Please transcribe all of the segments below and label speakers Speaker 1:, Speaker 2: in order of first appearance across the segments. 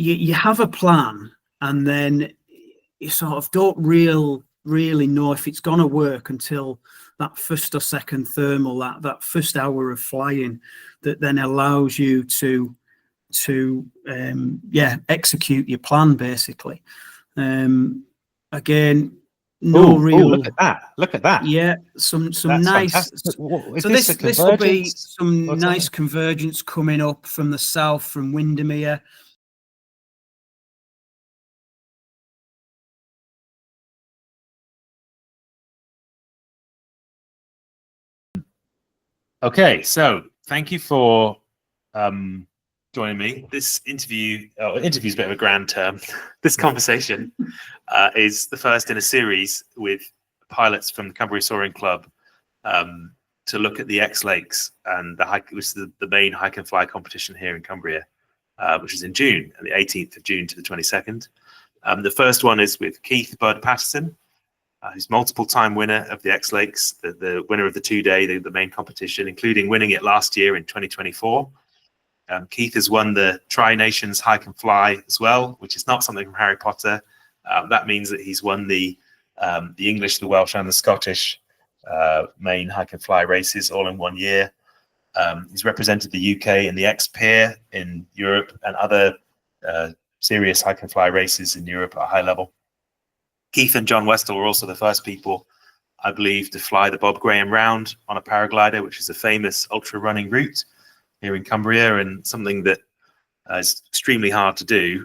Speaker 1: you have a plan, and then you sort of don't really know if it's going to work until that first or second thermal, that first hour of flying, that then allows you to execute your plan, basically. Again,
Speaker 2: look at that.
Speaker 1: Yeah, some
Speaker 2: That's
Speaker 1: nice.
Speaker 2: fantastic. Is
Speaker 1: So this will be some nice convergence coming up from the south, from Windermere.
Speaker 2: Okay, so thank you for joining me. This interview is a bit of a grand term. This conversation is the first in a series with pilots from the Cumbria Soaring Club to look at the Xlakes and which is the main hike and fly competition here in Cumbria, which is in June, the 18th of June to the 22nd. The first one is with Keith Bud Paterson, who's multiple-time winner of the Xlakes, the winner of the two-day, the main competition, including winning it last year in 2024. Keith has won the Tri-Nations Hike and Fly as well, which is not something from Harry Potter. That means that he's won the English, the Welsh, and the Scottish main hike and fly races all in 1 year. He's represented the UK in the X-Peer in Europe and other serious hike and fly races in Europe at a high level. Keith and John Westall were also the first people, I believe, to fly the Bob Graham Round on a paraglider, which is a famous ultra running route here in Cumbria and something that is extremely hard to do.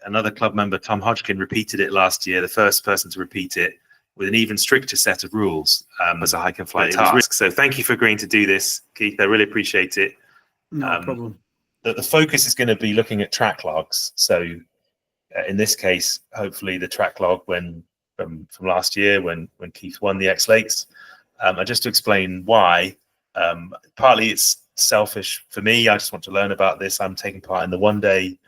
Speaker 2: Another club member, Tom Hodgkin, repeated it last year, the first person to repeat it with an even stricter set of rules as a hike and fly task. So thank you for agreeing to do this, Keith. I really appreciate it.
Speaker 1: No problem.
Speaker 2: The focus is going to be looking at track logs. So in this case, hopefully the track log from last year when Keith won the Xlakes. And just to explain why, partly it's selfish for me. I just want to learn about this. I'm taking part in the one-day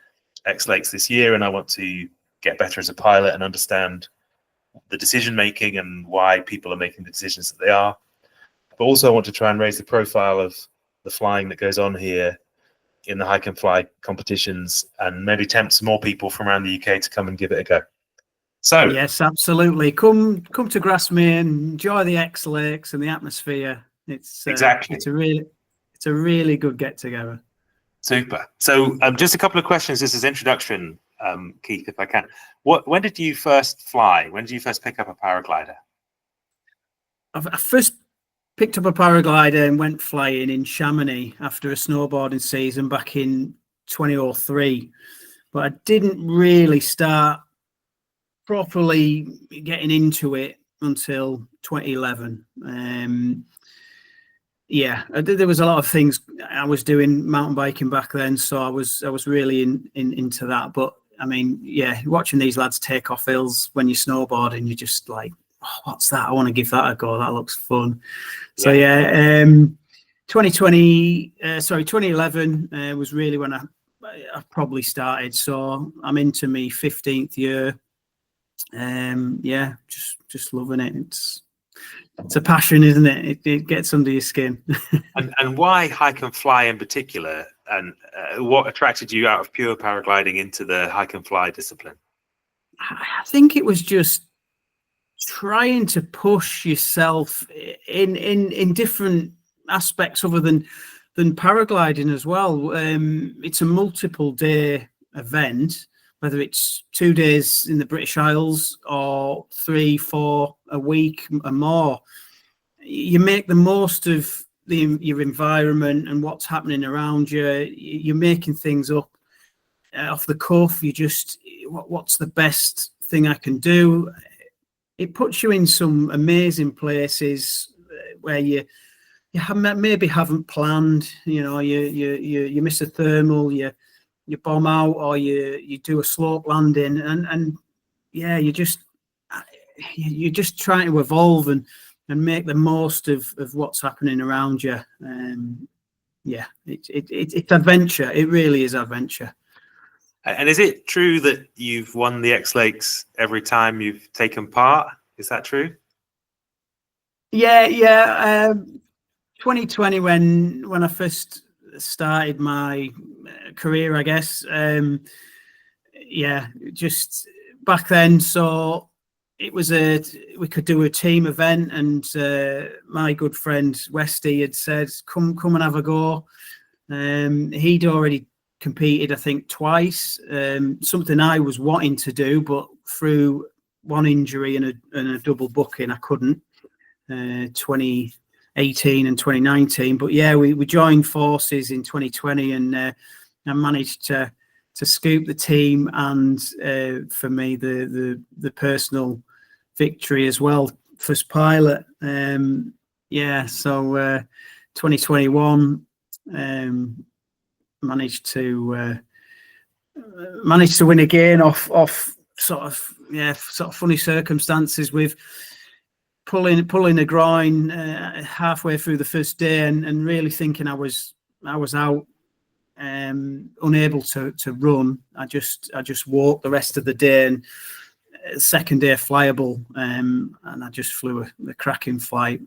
Speaker 2: Xlakes this year, and I want to get better as a pilot and understand the decision making and why people are making the decisions that they are. But also I want to try and raise the profile of the flying that goes on here in the hike and fly competitions, and maybe tempt some more people from around the UK to come and give it a go. So
Speaker 1: yes, absolutely. Come to Grasmere and enjoy the Xlakes and the atmosphere. It's
Speaker 2: exactly.
Speaker 1: It's a really good get together.
Speaker 2: Super. So just a couple of questions. This is introduction, Keith, if I can. When did you first fly? When did you first pick up a paraglider?
Speaker 1: I first picked up a paraglider and went flying in Chamonix after a snowboarding season back in 2003. But I didn't really start properly getting into it until 2011. There was a lot of things I was doing mountain biking back then, so I was really into that. But I mean, yeah, watching these lads take off hills when you're snowboarding, you're just like, oh, what's that? I want to give that a go. That looks fun. So yeah, 2011 was really when I probably started. So I'm into my 15th year. Just loving it. It's a passion, isn't it? It gets under your skin.
Speaker 2: and why hike and fly in particular? And what attracted you out of pure paragliding into the hike and fly discipline?
Speaker 1: I think it was just trying to push yourself in different aspects other than paragliding as well. It's a multiple day event, whether it's 2 days in the British Isles or 3-4 a week and more. You make the most of your environment and what's happening around you. You're making things up off the cuff. You just, what's the best thing I can do? It puts you in some amazing places where you maybe haven't planned. You know, you miss a thermal, you bomb out, or you do a slope landing, and yeah, you're just trying to evolve and make the most of what's happening around you. It's adventure. It really is adventure.
Speaker 2: And is it true that you've won the Xlakes every time you've taken part? Is that true?
Speaker 1: Yeah. 2020 when I first started my career, I guess. Yeah, just back then. So it was we could do a team event, and my good friend Westy had said, come and have a go. He'd already competed, I think, twice. Something I was wanting to do, but through one injury and a double booking, I couldn't. 2018 and 2019, but yeah, we joined forces in 2020, and I managed to scoop the team, and for me the personal victory as well, first pilot. Yeah, so 2021 managed to win again off sort of funny circumstances, with pulling a groin halfway through the first day, and really thinking I was out, unable to run. I just walked the rest of the day, and second day flyable, and I just flew a cracking flight.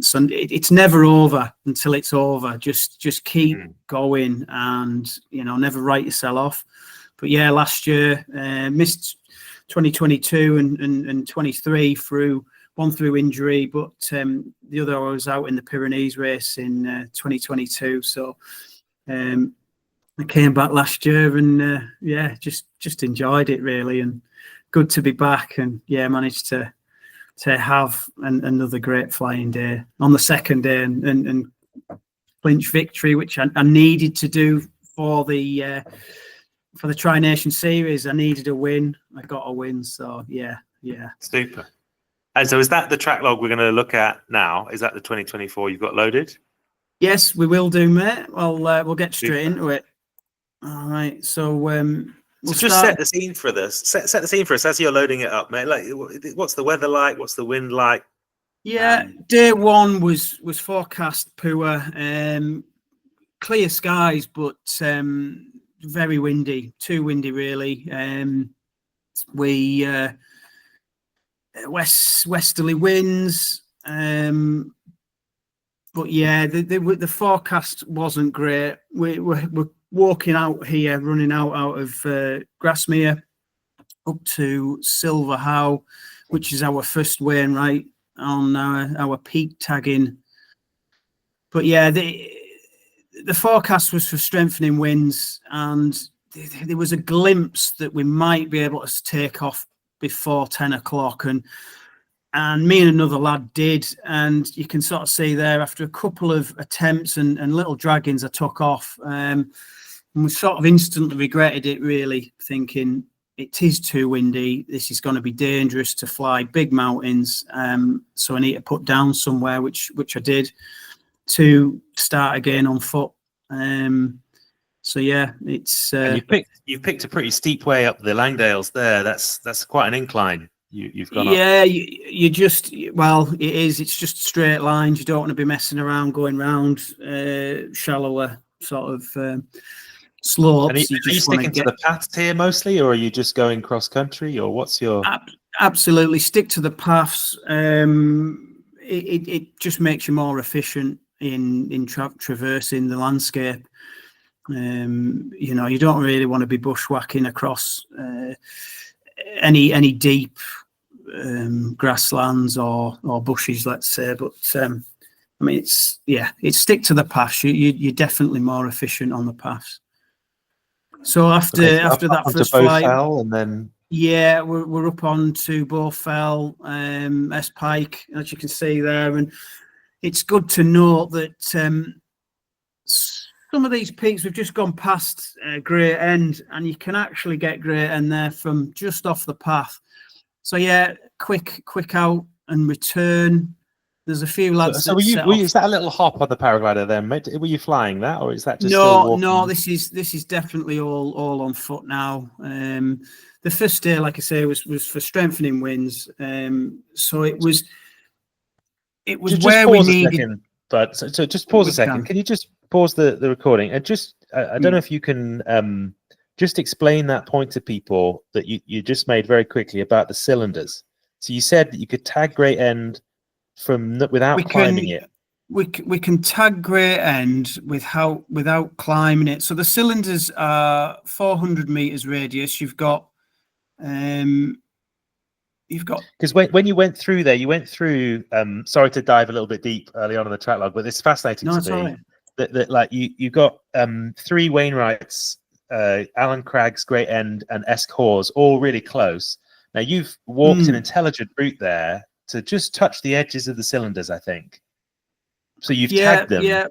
Speaker 1: So it's never over until it's over. Just keep going, and never write yourself off. But yeah, last year missed 2022 and 23 through injury, but the other, I was out in the Pyrenees race in 2022. So I came back last year, and yeah, just enjoyed it really, and good to be back. And yeah, managed to have another great flying day on the second day, and clinch victory, which I needed to do for the Tri-Nation Series. I needed a win. I got a win. So yeah.
Speaker 2: Super. And so is that the track log we're going to look at now? Is that the 2024 you've got loaded?
Speaker 1: Yes, we will do, mate. Well, we'll get straight into it. All right. So we'll
Speaker 2: just set the scene for this. Set the scene for us as you're loading it up, mate. Like, what's the weather like? What's the wind like?
Speaker 1: Yeah, day one was forecast poor, clear skies, but very windy. Too windy, really. We westerly winds, but yeah, the forecast wasn't great. We're walking out here, running out of Grasmere up to Silver How, which is our first wainwright on our peak tagging. But yeah, the forecast was for strengthening winds, and there was a glimpse that we might be able to take off before 10 o'clock, and me and another lad did, and you can sort of see there, after a couple of attempts and little draggings, I took off, and we sort of instantly regretted it, really, thinking it is too windy, this is going to be dangerous to fly big mountains, so I need to put down somewhere, which I did, to start again on foot. So yeah, it's
Speaker 2: and you've picked a pretty steep way up the Langdales there. That's quite an incline you've gone up.
Speaker 1: Yeah, you just, well, it is. It's just straight lines. You don't want to be messing around going round shallower sort of slopes.
Speaker 2: And are you sticking to the paths here mostly, or are you just going cross country, or what's your?
Speaker 1: Absolutely stick to the paths. It just makes you more efficient in traversing the landscape. You don't really want to be bushwhacking across any deep grasslands or bushes, let's say. But I mean, it's stick to the paths. You're definitely more efficient on the paths. So after that first flight,
Speaker 2: and then
Speaker 1: yeah, we're up on to Bowfell, S Pike, as you can see there, and it's good to note that some of these peaks, we've just gone past Great End, and you can actually get Great End there from just off the path. So yeah, quick out and return. There's a few lads.
Speaker 2: So is that a little hop on the paraglider then, mate? Were you flying that, or is that just
Speaker 1: no? This is definitely all on foot now. The first day, like I say, was for strengthening winds. So it was just where we needed.
Speaker 2: But so just pause a second. Can you just pause the recording and just I don't know if you can just explain that point to people that you just made very quickly about the cylinders. So you said that you could tag Great End without climbing it.
Speaker 1: we can tag Great End without climbing it. So the cylinders are 400 meters radius. You've got
Speaker 2: because when you went through there, you went through. Sorry to dive a little bit deep early on in the track log, but it's fascinating
Speaker 1: no,
Speaker 2: to
Speaker 1: it's
Speaker 2: me
Speaker 1: all right.
Speaker 2: that like you got 3 Wainwrights, Alan Cragg's Great End, and Esk Hawes all really close. Now you've walked an intelligent route there to just touch the edges of the cylinders, I think. So you've tagged them.
Speaker 1: Yeah.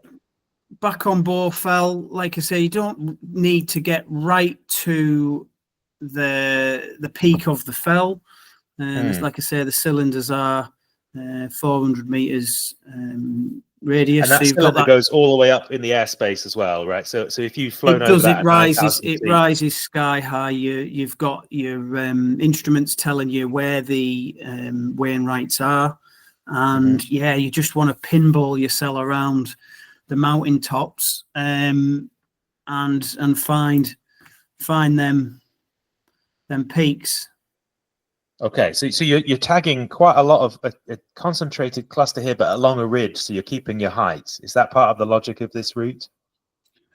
Speaker 1: Back on Borfell, like I say, you don't need to get right to the peak of the fell. Like I say, the cylinders are 400 meters radius.
Speaker 2: And that
Speaker 1: so you've
Speaker 2: cylinder
Speaker 1: got that
Speaker 2: goes all the way up in the airspace as well, right? So if you've flown over that at 9,000
Speaker 1: it
Speaker 2: feet,
Speaker 1: rises sky high. You've got your instruments telling you where the Wainwrights are, and you just want to pinball yourself around the mountain tops and find them peaks.
Speaker 2: Okay, so you're tagging quite a lot of a concentrated cluster here, but along a ridge, so you're keeping your height. Is that part of the logic of this route?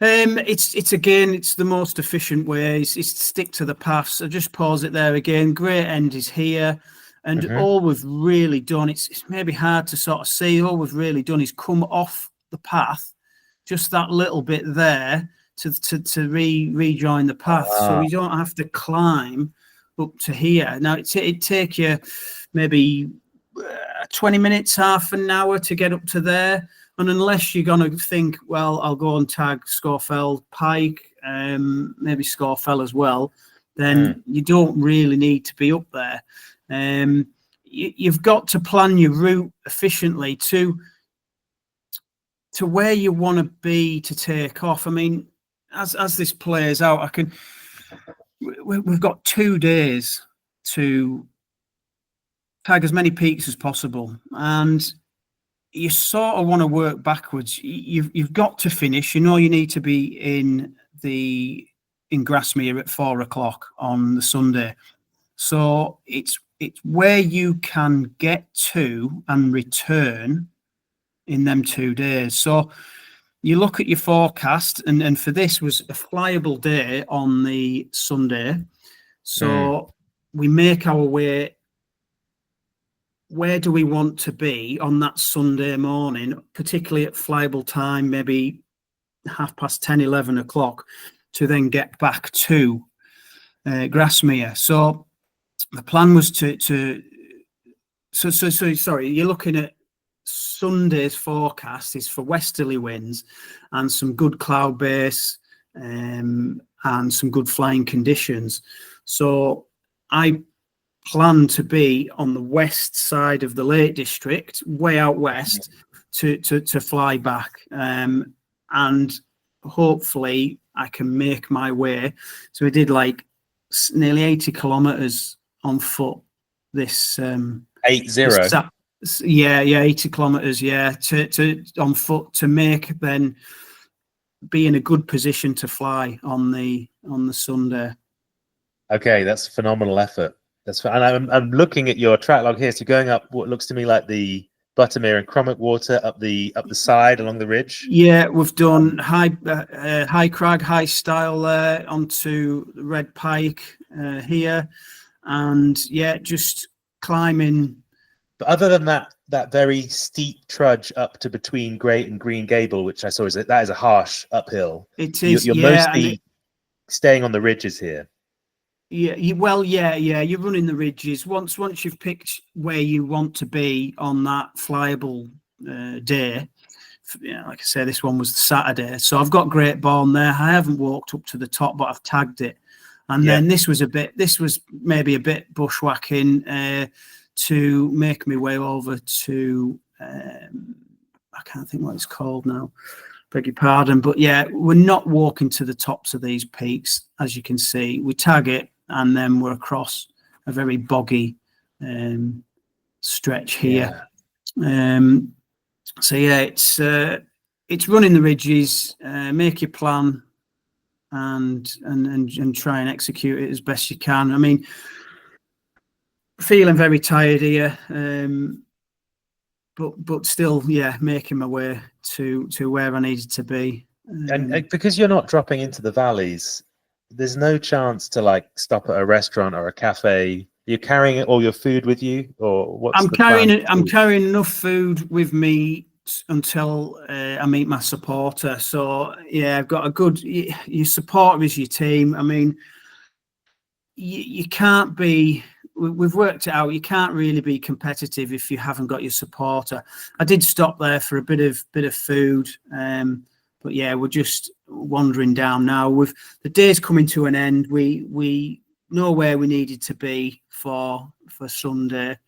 Speaker 1: It's the most efficient way. It's to stick to the path. So just pause it there again. Great End is here, and all we've really done, it's maybe hard to sort of see. All we've really done is come off the path, just that little bit there to rejoin the path, so we don't have to climb up to here. Now it'd take you maybe 20 minutes, half an hour to get up to there, and unless you're going to think, well, I'll go and tag Scawfell Pike, maybe Scawfell as well, then you don't really need to be up there. You've got to plan your route efficiently to where you want to be to take off. I mean, as this plays out, we've got 2 days to tag as many peaks as possible, and you sort of want to work backwards. You've got to finish. You need to be in Grasmere at 4 o'clock on the Sunday. So it's where you can get to and return in them 2 days. So you look at your forecast, and for this was a flyable day on the Sunday. So we make our way. Where do we want to be on that Sunday morning, particularly at flyable time, maybe 10:30, 11 o'clock, to then get back to Grasmere. So the plan was sorry, you're looking at Sunday's forecast is for westerly winds and some good cloud base and some good flying conditions. So I plan to be on the west side of the Lake District, way out west, to fly back, and hopefully I can make my way. So we did like nearly 80 kilometers on foot this
Speaker 2: 80.
Speaker 1: Yeah, 80 kilometers, to on foot, to make then be in a good position to fly on the Sunday.
Speaker 2: Okay, that's a phenomenal effort. And I'm looking at your track log here. So going up what looks to me like the Buttermere and Cromwick water up the side along the ridge.
Speaker 1: Yeah, we've done high crag, high style there onto the Red Pike here, and just climbing.
Speaker 2: But other than that very steep trudge up to between Great and Green Gable, which I saw is a harsh uphill.
Speaker 1: It is.
Speaker 2: You're mostly staying on the ridges here.
Speaker 1: Yeah, you're running the ridges. Once you've picked where you want to be on that flyable day, like I say, this one was the Saturday. So I've got Great Bourne there. I haven't walked up to the top, but I've tagged it. And then this was maybe a bit bushwhacking to make my way over to, I can't think what it's called now. Beg your pardon. But we're not walking to the tops of these peaks, as you can see. We tag it, and then we're across a very boggy stretch here. It's running the ridges, make your plan, and try and execute it as best you can. I mean, feeling very tired here. but still, yeah, making my way to where I needed to be.
Speaker 2: And because you're not dropping into the valleys, there's no chance to like stop at a restaurant or a cafe. You're carrying all your food with you, or what's
Speaker 1: I'm
Speaker 2: the plan?
Speaker 1: carrying enough food with me until I meet my supporter. So yeah, I've got a good. Your supporter is your team. I mean, you can't be. We've worked it out. You can't really be competitive if you haven't got your supporter. I did stop there for a bit of food, but yeah, we're just wandering down now. With the day's coming to an end, we know where we needed to be for Sunday.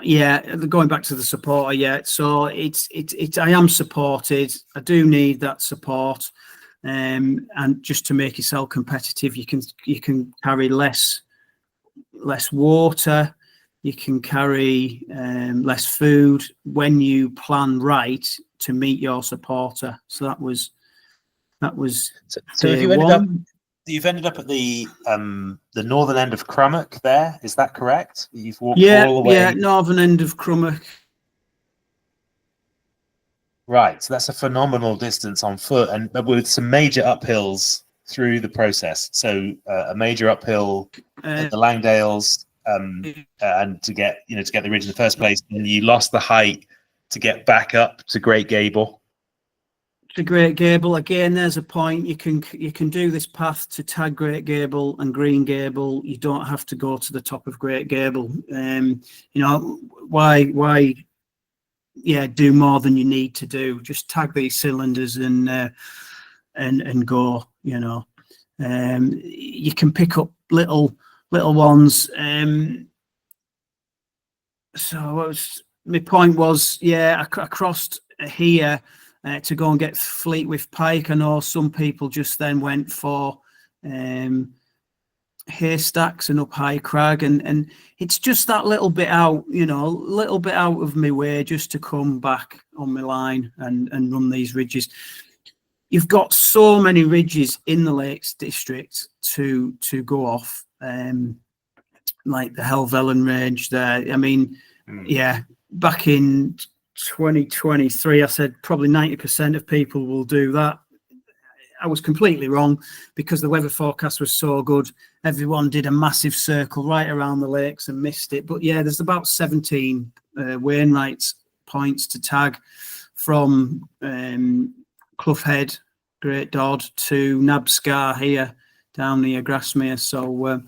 Speaker 1: Yeah, going back to the supporter, yeah. So it's I am supported. I do need that support. And just to make yourself competitive, you can carry less water, you can carry less food when you plan right to meet your supporter. So that was
Speaker 2: so if you've ended up at the northern end of Crummock there, is that correct? You've walked all the way.
Speaker 1: Yeah, northern end of Crummock.
Speaker 2: Right, so that's a phenomenal distance on foot, and with some major uphills through the process. So a major uphill at the Langdales, and to get the ridge in the first place, and you lost the height to get back up to Great Gable.
Speaker 1: To Great Gable again. There's a point. You can do this path to tag Great Gable and Green Gable. You don't have to go to the top of Great Gable. Why? Yeah, do more than you need to do. Just tag these cylinders and go. You can pick up little ones. So my point was, yeah, I crossed here to go and get Fleetwith Pike. I know some people just then went for Haystacks and up High Crag, and it's just that little bit out, a little bit out of my way just to come back on my line and run these ridges. You've got so many ridges in the Lakes District to go off, like the Helvellyn range there. I mean, yeah, back in 2023, I said probably 90% of people will do that. I was completely wrong because the weather forecast was so good. Everyone did a massive circle right around the lakes and missed it. But yeah, there's about 17 Wainwright's points to tag from Clough Head, Great Dodd to Nabscar here down near Grasmere. So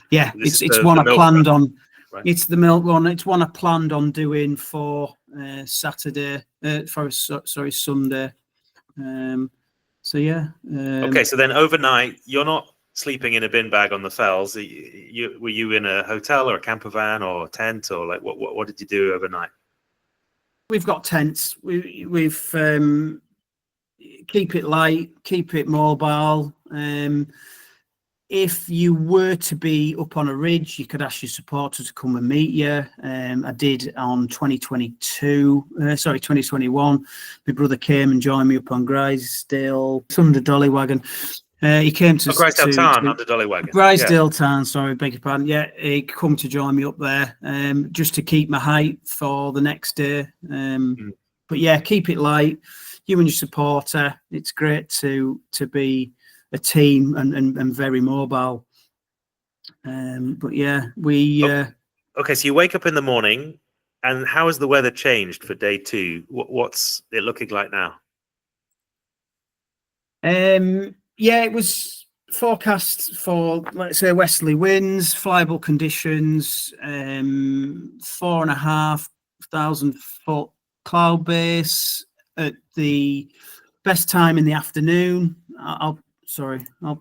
Speaker 1: yeah, it's one I planned on. Right. It's the milk one. It's one I planned on doing for Sunday. So yeah.
Speaker 2: Okay, so then overnight, you're not sleeping in a bin bag on the fells. Were you in a hotel or a camper van or a tent, or like what did you do overnight?
Speaker 1: We've got tents. We've keep it light, keep it mobile. If you were to be up on a ridge, you could ask your supporter to come and meet you. I did on 2021. My brother came and joined me up on Grisdale, under Dollywagon. He came to
Speaker 2: Grisdale Town under Dollywagon.
Speaker 1: Grisdale Town, sorry, beg your pardon. Yeah, he come to join me up there, just to keep my height for the next day. But yeah, keep it light. You and your supporter. It's great to be a team and very mobile. But yeah, we
Speaker 2: okay, so you wake up in the morning, and how has the weather changed for day two? What's it looking like now?
Speaker 1: Yeah, it was forecast for, let's say, westerly winds, flyable conditions, 4,500 foot cloud base at the best time in the afternoon. I'll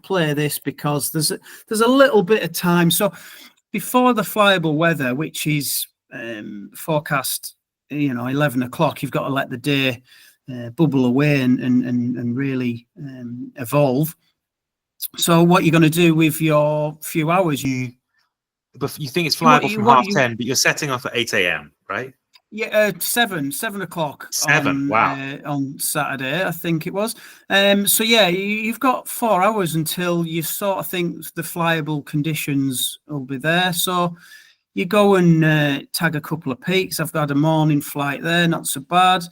Speaker 1: play this because there's a little bit of time. So before the flyable weather, which is forecast, 11 o'clock, you've got to let the day bubble away and really evolve. So what you're going to do with your few hours,
Speaker 2: you think it's flyable from 10:30, but you're setting off at 8 a.m., right?
Speaker 1: Yeah, 7 o'clock.
Speaker 2: 7. Wow.
Speaker 1: On Saturday, I think it was. So yeah, you've got 4 hours until you sort of think the flyable conditions will be there. So you go and tag a couple of peaks. I've got a morning flight there, not so bad.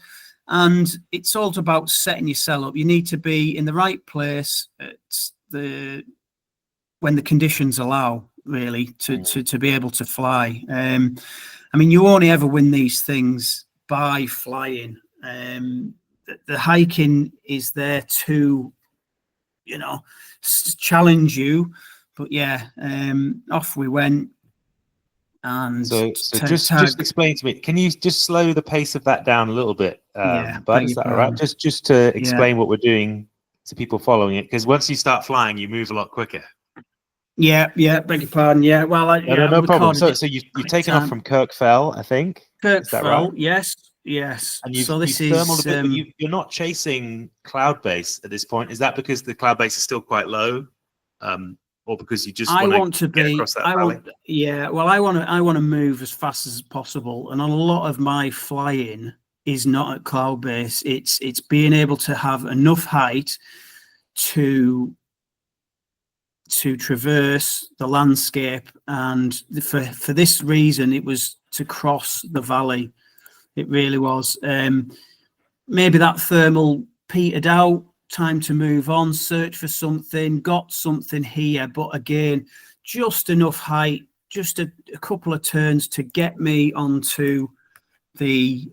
Speaker 1: And it's all about setting yourself up. You need to be in the right place at when the conditions allow, really, to be able to fly. I mean, you only ever win these things by flying. The hiking is there to, challenge you. But yeah, off we went. And
Speaker 2: so just explain to me, can you just slow the pace of that down a little bit, Bud? Is that all right? Just to explain what we're doing to people following it, because once you start flying, you move a lot quicker.
Speaker 1: Yeah, beg your pardon. Yeah, well,
Speaker 2: no problem. So you've taken off from Kirkfell, I think. Is that right?
Speaker 1: Yes.
Speaker 2: And you've
Speaker 1: this
Speaker 2: thermaled a bit, but you're not chasing cloudbase at this point. Is that because the cloudbase is still quite low, or because you just want to get across that valley?
Speaker 1: I want to move as fast as possible, and a lot of my flying is not at cloudbase. It's being able to have enough height to traverse the landscape, and for this reason, it was to cross the valley. It really was. Maybe that thermal petered out. Time to move on, search for something, got something here, but again, just enough height, just a couple of turns to get me onto the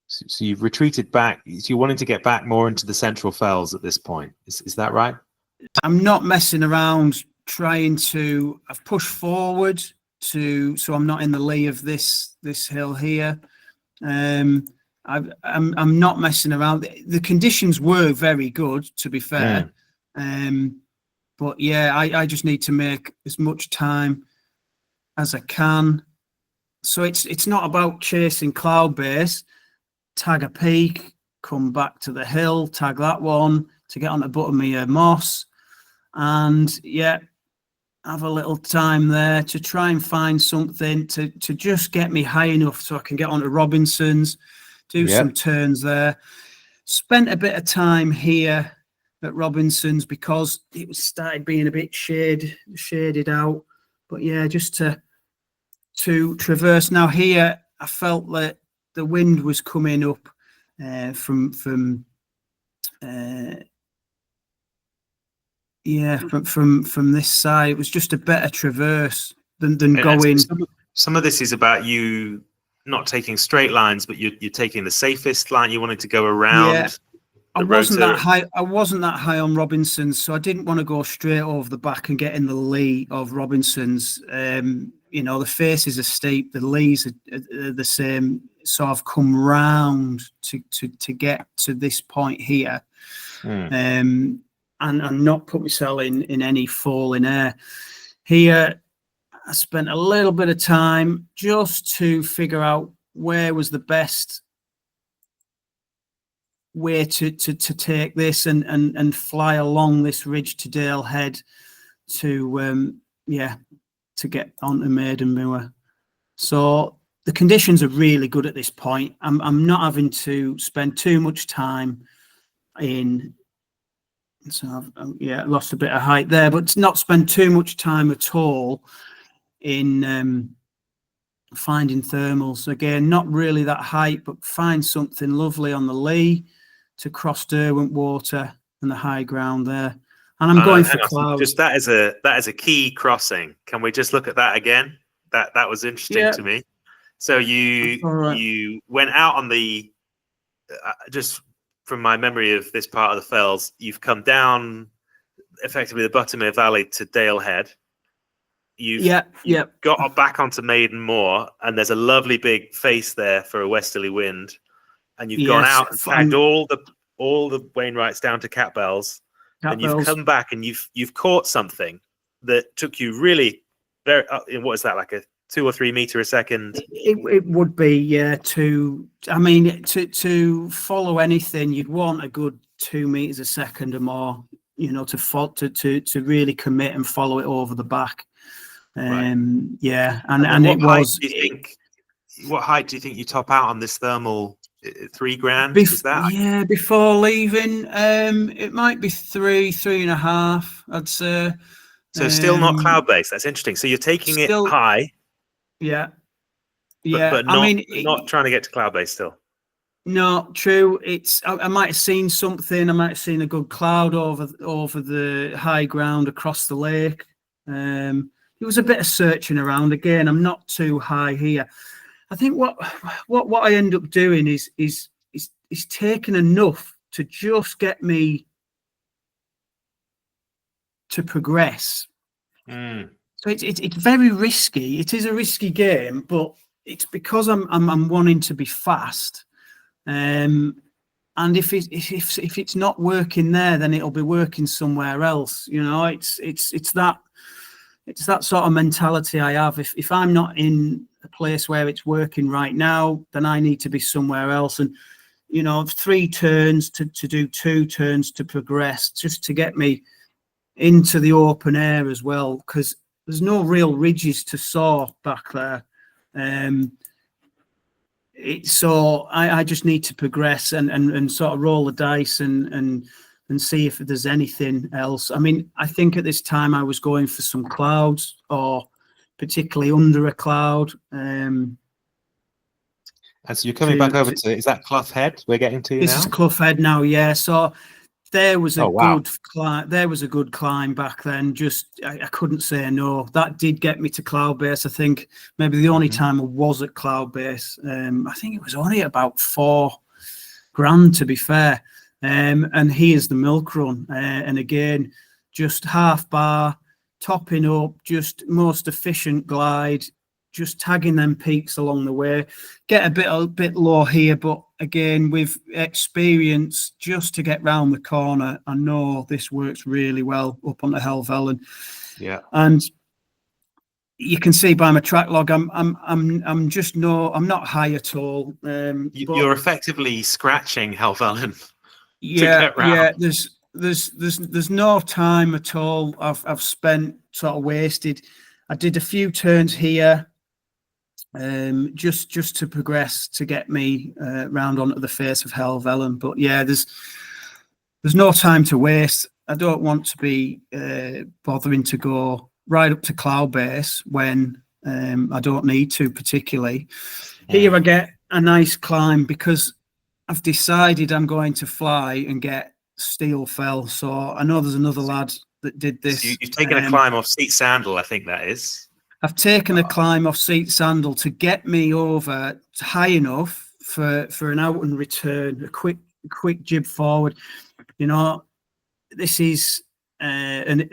Speaker 2: So you've retreated back. So you're wanting to get back more into the central fells at this point. Is that right?
Speaker 1: I'm not messing around I've pushed forward so I'm not in the lee of this hill here. I'm not messing around. The conditions were very good, to be fair. But yeah, I just need to make as much time as I can. So it's not about chasing cloudbase. Tag a peak, come back to the hill, tag that one to get on the bottom of your moss, and yeah, have a little time there to try and find something to just get me high enough so I can get onto Robinson's, do some turns there. Spent a bit of time here at Robinson's because it started being a bit shaded out. But yeah, just to traverse. Now here, I felt that the wind was coming up from this side. It was just a better traverse than going.
Speaker 2: Some of this is about you not taking straight lines, but you're taking the safest line. You wanted to go around.
Speaker 1: Yeah. I wasn't that high on Robinson's, so I didn't want to go straight over the back and get in the lee of Robinson's. The faces are steep, the lees are the same. So I've come round to get to this point here, and not put myself in any falling air. Here, I spent a little bit of time just to figure out where was the best way to take this and fly along this ridge to Dale Head to get onto Maidenmoor. So the conditions are really good at this point. I'm not having to spend too much time in. So I've lost a bit of height there, but not spend too much time at all in finding thermals. Again, not really that height, but find something lovely on the lee to cross Derwent Water and the high ground there. And I'm going for clouds.
Speaker 2: Just that is a key crossing. Can we just look at that again? That was interesting to me. So you went out on the just from my memory of this part of the fells, you've come down effectively the Buttermere Valley to Dale Head. You've got back onto Maiden Moor, and there's a lovely big face there for a westerly wind. And you've gone out and tagged all the Wainwrights down to Catbells, and you've come back and you've caught something that took you really very. What is that, like a 2 or 3 meter a second?
Speaker 1: It would be to follow anything, you'd want a good 2 meters a second or more, to really commit and follow it over the back.
Speaker 2: What height do you think you top out on this thermal 3 grand, is that?
Speaker 1: Yeah, before leaving, it might be 3.5, I'd say.
Speaker 2: So still not cloud based. That's interesting. So you're taking it
Speaker 1: Still,
Speaker 2: high,
Speaker 1: yeah,
Speaker 2: but
Speaker 1: yeah. I
Speaker 2: not
Speaker 1: mean,
Speaker 2: trying to get to cloud based still.
Speaker 1: no, true. I might have seen something. I might have seen a good cloud over the high ground across the lake. There was a bit of searching around. Again, I'm not too high here. I think what I end up doing is taking enough to just get me to progress. So it's very risky. It is a risky game, but it's because I'm wanting to be fast. And if it's not working there, then it'll be working somewhere else. You know, it's that sort of mentality I have. If I'm not in a place where it's working right now, then I need to be somewhere else. And you know, 3 turns to do 2 turns to progress, just to get me into the open air as well, because there's no real ridges to saw back there. So I just need to progress and sort of roll the dice and see if there's anything else. I mean, I think at this time I was going for some clouds, or particularly under a cloud.
Speaker 2: And so you're coming back over to, is that Clough Head we're getting to now?
Speaker 1: This is Clough Head now, yeah. So there was a
Speaker 2: wow.
Speaker 1: good climb. There was a good climb back then. Just I couldn't say no. That did get me to cloudbase. I think maybe the only time I was at cloudbase. I think it was only about 4 grand, to be fair. And here's the milk run. And again, just half bar, topping up, just most efficient glide, just tagging them peaks along the way. Get a bit low here, but again, with experience, just to get round the corner, I know this works really well up on the Helvellyn.
Speaker 2: Yeah.
Speaker 1: And you can see by my track log, I'm just I'm not high at all.
Speaker 2: You're effectively scratching Helvellyn.
Speaker 1: Yeah, yeah. There's no time at all I've spent sort of wasted. I did a few turns here, just to progress to get me round onto the face of Helvellyn. But yeah, there's no time to waste. I don't want to be bothering to go right up to cloudbase when I don't need to particularly. Here I get a nice climb because I've decided I'm going to fly and get Steel Fell. So I know there's another lad that did this.
Speaker 2: So you've taken a climb off Seat Sandal, I think that is.
Speaker 1: I've taken a climb off Seat Sandal to get me over high enough for an out and return, a quick jib forward. You know, this is an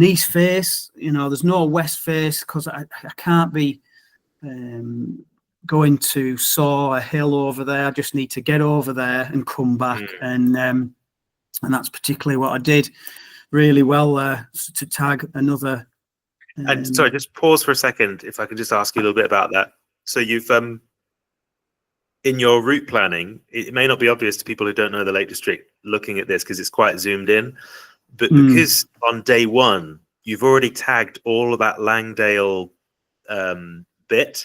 Speaker 1: east face. You know, there's no west face because I can't be going to saw a hill over there. I just need to get over there and come back, and that's particularly what I did really well there, to tag another.
Speaker 2: And sorry, just pause for a second, if I could just ask you a little bit about that. So you've in your route planning, it may not be obvious to people who don't know the Lake District looking at this because it's quite zoomed in, but because on day 1 you've already tagged all of that Langdale bit.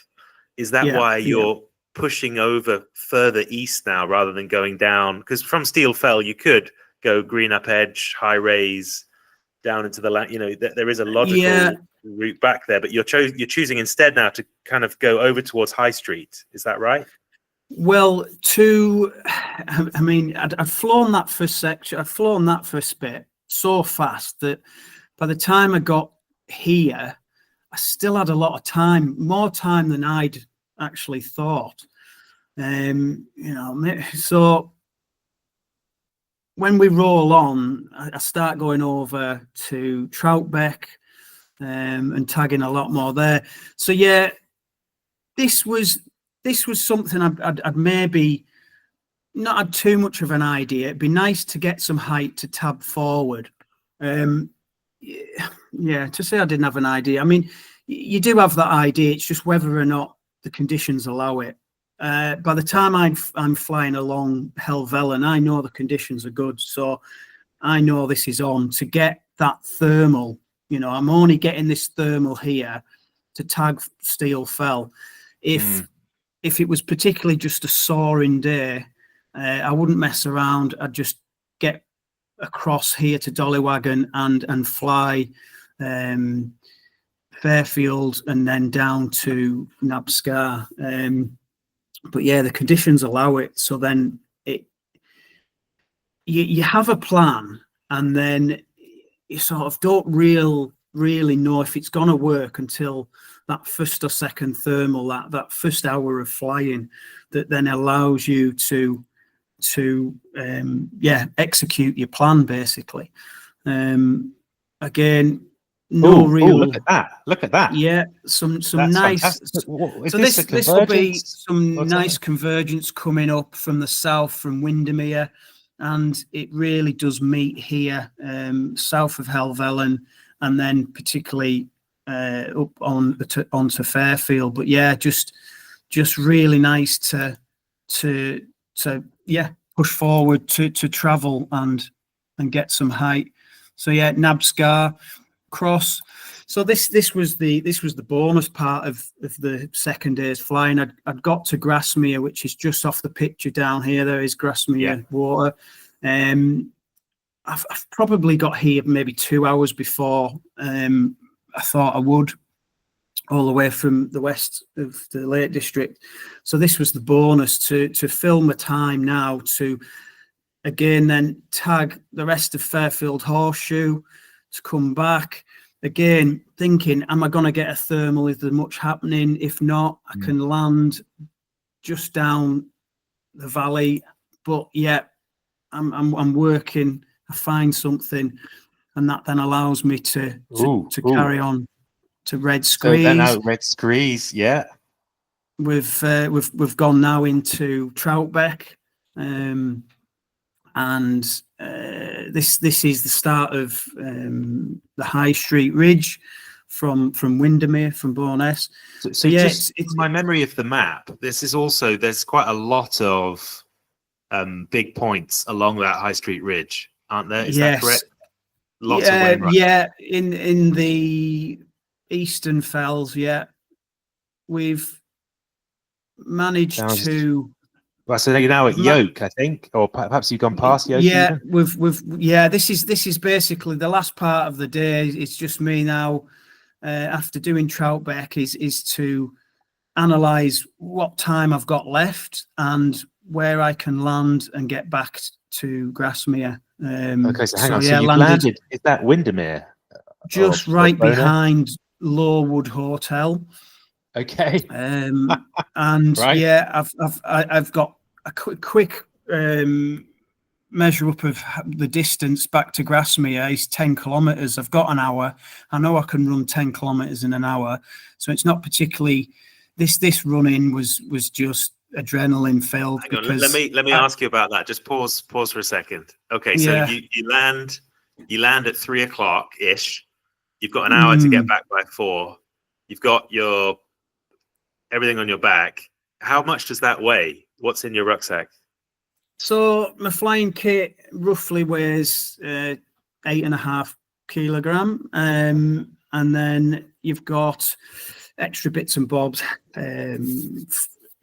Speaker 2: Is that why you're pushing over further east now rather than going down? Because from Steel Fell you could go Green Up Edge, High Raise, down into the land. You know, there is a logical route back there, but you're choosing instead now to kind of go over towards High Street. Is that right?
Speaker 1: Well, I mean, I'd flown that first section. I'd flown that first bit so fast that by the time I got here, I still had a lot of time, more time than I'd actually thought. You know, so when we roll on, I start going over to Troutbeck and tagging a lot more there. So yeah, this was something I'd maybe not had too much of an idea. It'd be nice to get some height to tab forward. Yeah, to say I didn't have an idea. I mean, you do have that idea. It's just whether or not the conditions allow it. By the time I'm flying along Helvellyn, I know the conditions are good. So I know this is on to get that thermal. You know, I'm only getting this thermal here to tag Steel Fell. If if it was particularly just a soaring day, I wouldn't mess around. I'd just get across here to Dollywagon and fly Fairfield and then down to Nabscar. But yeah, the conditions allow it. So then you have a plan, and then you sort of don't really know if it's going to work until that first or second thermal, that first hour of flying, that then allows you to execute your plan, basically. Again,
Speaker 2: look at that.
Speaker 1: Yeah, some
Speaker 2: That's
Speaker 1: nice.
Speaker 2: fantastic.
Speaker 1: So this will be some nice convergence coming up from the south, from Windermere, and it really does meet here, south of Helvellyn, and then particularly up onto Fairfield. But yeah, just really nice to push forward to travel and get some height. So yeah, Nabscar cross. So this was the bonus part of the second day's flying. I'd got to Grasmere, which is just off the picture down here. There is Grasmere water. I've probably got here maybe 2 hours before I thought I would, all the way from the west of the Lake District. So this was the bonus to fill my time now to again then tag the rest of Fairfield Horseshoe to come back. Again, thinking, am I going to get a thermal? Is there much happening? If not, I can land just down the valley. But yeah, I'm working. I find something, and that then allows me to carry on to Red Screes.
Speaker 2: So then out Red Screes, yeah.
Speaker 1: We've gone now into Troutbeck, and this is the start of the High Street Ridge from Windermere, from Bowness.
Speaker 2: So yeah, just it's my memory of the map. This is also, there's quite a lot of big points along that High Street Ridge, aren't there? Is that correct? Lots of wind runs.
Speaker 1: Yeah, in the Eastern Fells, yeah, we've managed to.
Speaker 2: Well, so you're now at Yoke, I think, or perhaps you've gone past Yoke.
Speaker 1: Yeah, even? This is basically the last part of the day. It's just me now, after doing Troutbeck, is to analyse what time I've got left and where I can land and get back to Grasmere.
Speaker 2: Okay, so hang on. So you landed. Is that Windermere?
Speaker 1: Just right behind Lowood Hotel.
Speaker 2: Okay.
Speaker 1: And
Speaker 2: right.
Speaker 1: Yeah, I've got a quick measure up of the distance back to Grasmere is 10 kilometres. I've got an hour. I know I can run 10 kilometres in an hour, so it's not particularly. This running was just adrenaline filled.
Speaker 2: Hang on, let me ask you about that. Just pause for a second. Okay, so you land at 3 o'clock ish. You've got an hour to get back by 4. You've got everything on your back. How much does that weigh? What's in your rucksack?
Speaker 1: So my flying kit roughly weighs 8.5 kilogram, and then you've got extra bits and bobs,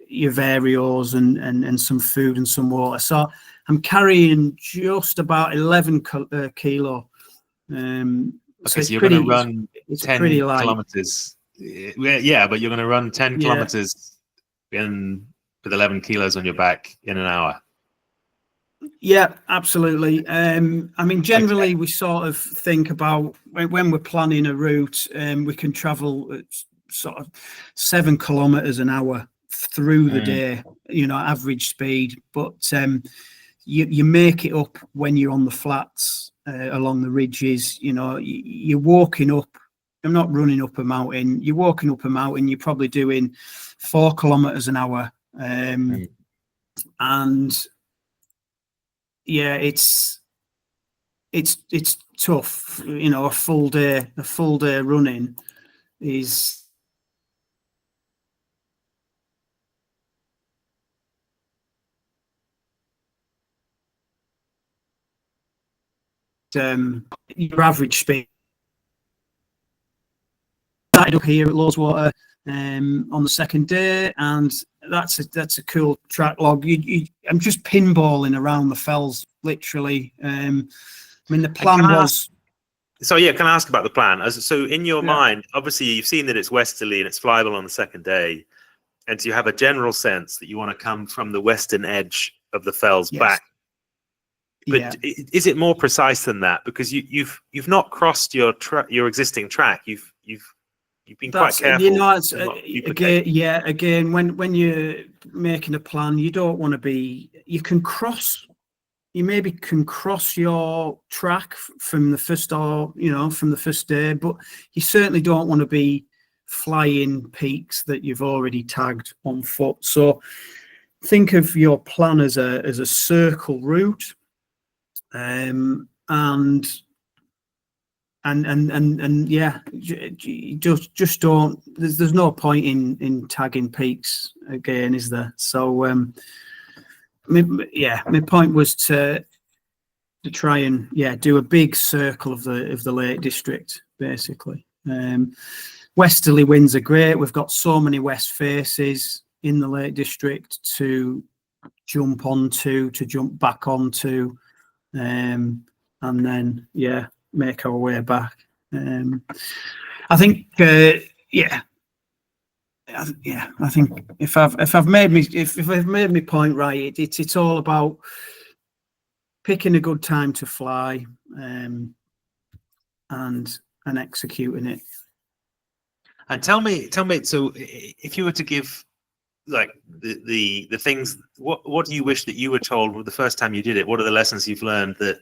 Speaker 1: your Varios and some food and some water. So I'm carrying just about 11 kilo.
Speaker 2: Okay, so you're going to run 10 kilometers. Yeah, but you're going to run 10 kilometers with 11 kilos on your back in an hour.
Speaker 1: Yeah, absolutely. I mean, generally, we sort of think about when we're planning a route, we can travel at sort of 7 kilometers an hour through the day, average speed. But you make it up when you're on the flats along the ridges. You're walking up. I'm not running up a mountain. You're walking up a mountain. You're probably doing 4 kilometers an hour, and yeah, it's tough. A full day running is. Your average speed. Started up here at Loweswater on the second day, and that's a cool track log. I'm just pinballing around the fells, literally. I mean, the plan was.
Speaker 2: So yeah, can I ask about the plan? So in your mind, obviously you've seen that it's westerly and it's flyable on the second day, and so you have a general sense that you want to come from the western edge of the fells back. But is it more precise than that? Because you've not crossed your existing track. You've been quite careful.
Speaker 1: You know, again, when you're making a plan, you don't want to be. You maybe can cross your track from the first day, but you certainly don't want to be flying peaks that you've already tagged on foot. So think of your plan as a circle route, and yeah, just don't. There's no point in tagging peaks again, is there? So my point was to try and do a big circle of the Lake District, basically. Westerly winds are great. We've got so many west faces in the Lake District to jump onto, to jump back onto, and then make our way back. I think I think if I've made my point right, it's all about picking a good time to fly, and executing it.
Speaker 2: And tell me, so if you were to give like the things, what do you wish that you were told the first time you did it? What are the lessons you've learned that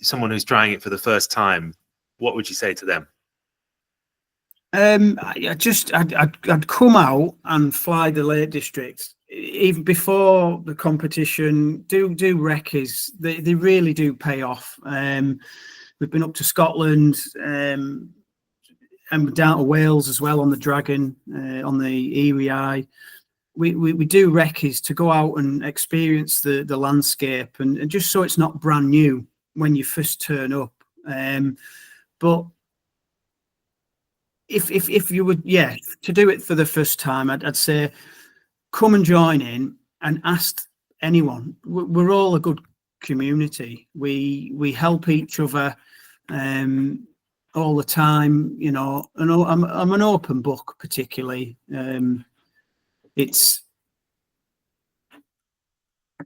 Speaker 2: someone who's trying it for the first time, what would you say to them?
Speaker 1: I'd come out and fly the Lake District even before the competition. Do recce's. They really do pay off. We've been up to Scotland, and down to Wales as well on the Dragon, on the Erie Eye. We do recce's to go out and experience the landscape, and just so it's not brand new when you first turn up. But if you would, to do it for the first time, I'd say come and join in and ask anyone. We're all a good community. We help each other all the time, you know. And I'm an open book, particularly. It's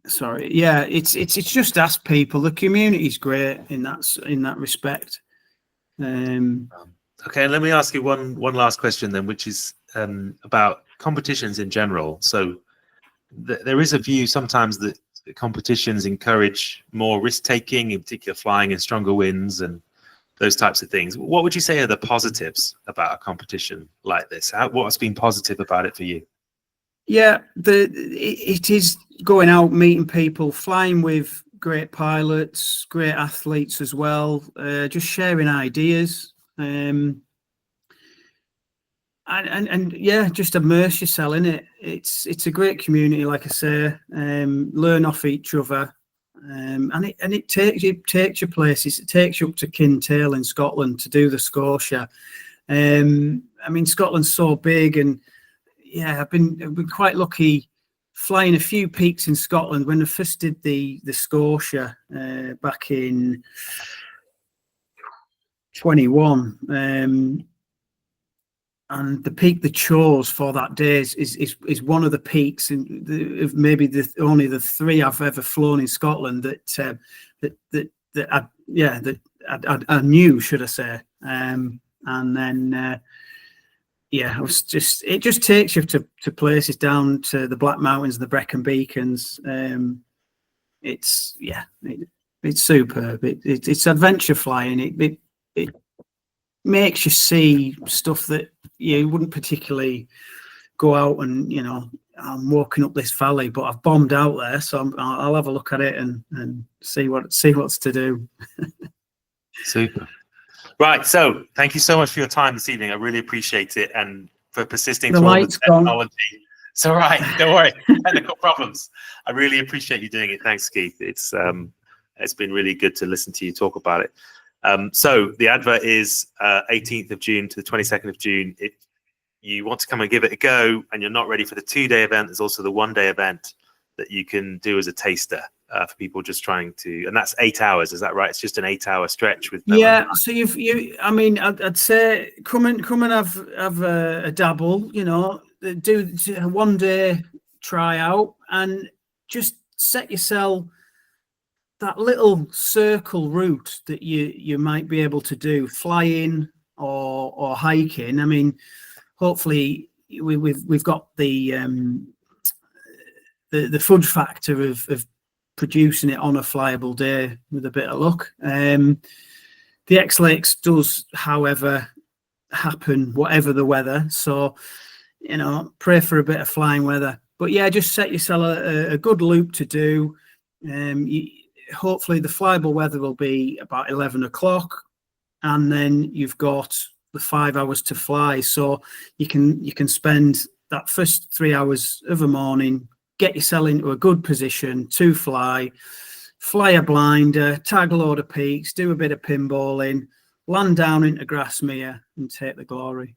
Speaker 1: just ask people. The community's great in that respect.
Speaker 2: Okay, let me ask you one last question then, which is about competitions in general. So there is a view sometimes that competitions encourage more risk-taking, in particular flying in stronger winds and those types of things. What would you say are the positives about a competition like this? What's been positive about it for you?
Speaker 1: Yeah, it is going out, meeting people, flying with great pilots, great athletes as well, just sharing ideas. And just immerse yourself in it. It's a great community, like I say. Learn off each other, and it takes you places. It takes you up to Kintail in Scotland to do the Scotia. I mean, Scotland's so big, and I've been quite lucky flying a few peaks in Scotland. When I first did the Scotia back in 21. And the peak they chose for that day is one of the peaks of maybe only the three I've ever flown in Scotland that I knew, should I say. And then it just takes you to places down to the Black Mountains and the Brecon Beacons. It's superb. It's adventure flying. It makes you see stuff that you wouldn't particularly go out and, you know, I'm walking up this valley, but I've bombed out there, so I'll have a look at it and see what's to do.
Speaker 2: Super. Right, so thank you so much for your time this evening. I really appreciate it, and for persisting through all the technology. It's all right, don't worry. Technical problems. I really appreciate you doing it. Thanks, Keith. It's been really good to listen to you talk about it. So the advert is 18th of June to the 22nd of June. you want to come and give it a go and you're not ready for the 2-day event, there's also the 1-day event that you can do as a taster for people just trying to, and that's 8 hours. Is that right? It's just an 8-hour stretch with no
Speaker 1: So I mean, I'd say come and have a dabble, you know, do a 1-day tryout and just set yourself that little circle route that you might be able to do, flying or hiking. I mean, hopefully we've got the fudge factor of producing it on a flyable day with a bit of luck. The Xlakes does, however, happen whatever the weather. So, you know, pray for a bit of flying weather. But yeah, just set yourself a good loop to do. Hopefully the flyable weather will be about 11 o'clock, and then you've got the 5 hours to fly. So you can spend that first 3 hours of a morning, get yourself into a good position to fly a blinder, tag a load of peaks, do a bit of pinballing, land down into Grasmere and take the glory.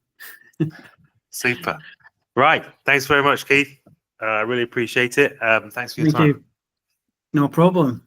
Speaker 2: Super. Right. Thanks very much, Keith. I really appreciate it. Thanks for your time.
Speaker 1: Thank you. No problem.